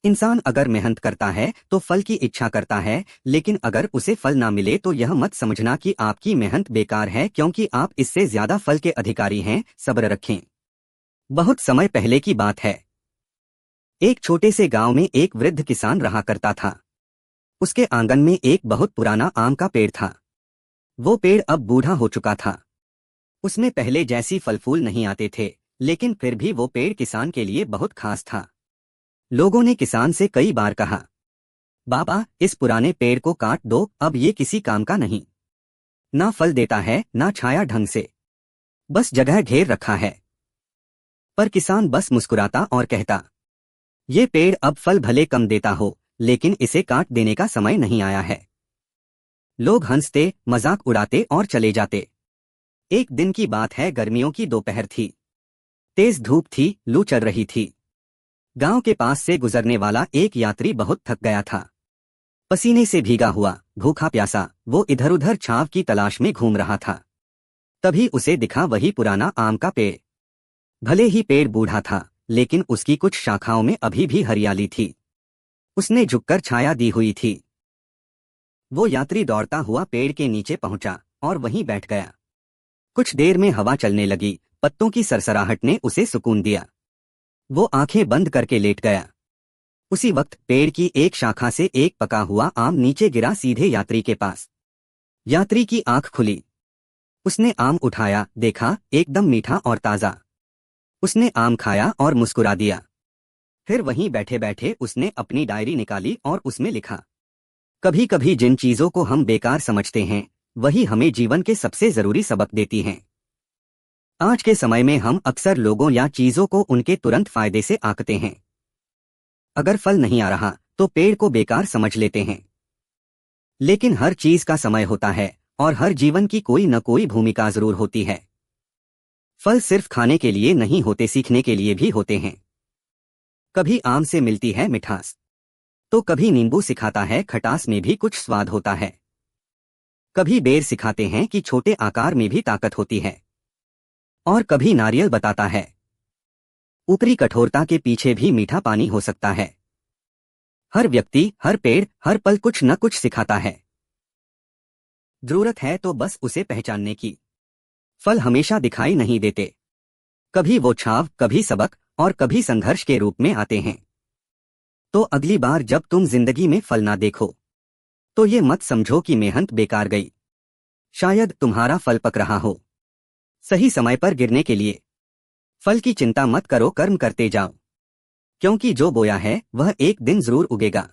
इंसान अगर मेहनत करता है तो फल की इच्छा करता है, लेकिन अगर उसे फल ना मिले तो यह मत समझना कि आपकी मेहनत बेकार है, क्योंकि आप इससे ज्यादा फल के अधिकारी हैं। सब्र रखें। बहुत समय पहले की बात है। एक छोटे से गांव में एक वृद्ध किसान रहा करता था। उसके आंगन में एक बहुत पुराना आम का पेड़ था। वो पेड़ अब बूढ़ा हो चुका था। उसमें पहले जैसी फल फूल नहीं आते थे, लेकिन फिर भी वो पेड़ किसान के लिए बहुत खास था। लोगों ने किसान से कई बार कहा, बाबा, इस पुराने पेड़ को काट दो, अब ये किसी काम का नहीं। ना फल देता है, ना छाया ढंग से, बस जगह घेर रखा है। पर किसान बस मुस्कुराता और कहता, ये पेड़ अब फल भले कम देता हो, लेकिन इसे काट देने का समय नहीं आया है। लोग हंसते, मजाक उड़ाते और चले जाते। एक दिन की बात है, गर्मियों की दोपहर थी। तेज धूप थी, लू चल रही थी। गांव के पास से गुजरने वाला एक यात्री बहुत थक गया था। पसीने से भीगा हुआ, भूखा प्यासा, वो इधर उधर छांव की तलाश में घूम रहा था। तभी उसे दिखा वही पुराना आम का पेड़। भले ही पेड़ बूढ़ा था, लेकिन उसकी कुछ शाखाओं में अभी भी हरियाली थी। उसने झुककर छाया दी हुई थी। वो यात्री दौड़ता हुआ पेड़ के नीचे पहुंचा और वहीं बैठ गया। कुछ देर में हवा चलने लगी, पत्तों की सरसराहट ने उसे सुकून दिया। वो आंखें बंद करके लेट गया। उसी वक्त पेड़ की एक शाखा से एक पका हुआ आम नीचे गिरा, सीधे यात्री के पास। यात्री की आंख खुली। उसने आम उठाया, देखा, एकदम मीठा और ताजा। उसने आम खाया और मुस्कुरा दिया। फिर वहीं बैठे बैठे उसने अपनी डायरी निकाली और उसमें लिखा, कभी कभी जिन चीजों को हम बेकार समझते हैं, वही हमें जीवन के सबसे जरूरी सबक देती हैं। आज के समय में हम अक्सर लोगों या चीजों को उनके तुरंत फायदे से आंकते हैं। अगर फल नहीं आ रहा तो पेड़ को बेकार समझ लेते हैं। लेकिन हर चीज का समय होता है और हर जीवन की कोई न कोई भूमिका जरूर होती है। फल सिर्फ खाने के लिए नहीं होते, सीखने के लिए भी होते हैं। कभी आम से मिलती है मिठास, तो कभी नींबू सिखाता है खटास में भी कुछ स्वाद होता है। कभी बेर सिखाते हैं कि छोटे आकार में भी ताकत होती है, और कभी नारियल बताता है ऊपरी कठोरता के पीछे भी मीठा पानी हो सकता है। हर व्यक्ति, हर पेड़, हर पल कुछ न कुछ सिखाता है। जरूरत है तो बस उसे पहचानने की। फल हमेशा दिखाई नहीं देते। कभी वो छाव, कभी सबक और कभी संघर्ष के रूप में आते हैं। तो अगली बार जब तुम जिंदगी में फल ना देखो, तो ये मत समझो कि मेहनत बेकार गई। शायद तुम्हारा फल पक रहा हो, सही समय पर गिरने के लिए। फल की चिंता मत करो, कर्म करते जाओ, क्योंकि जो बोया है वह एक दिन जरूर उगेगा।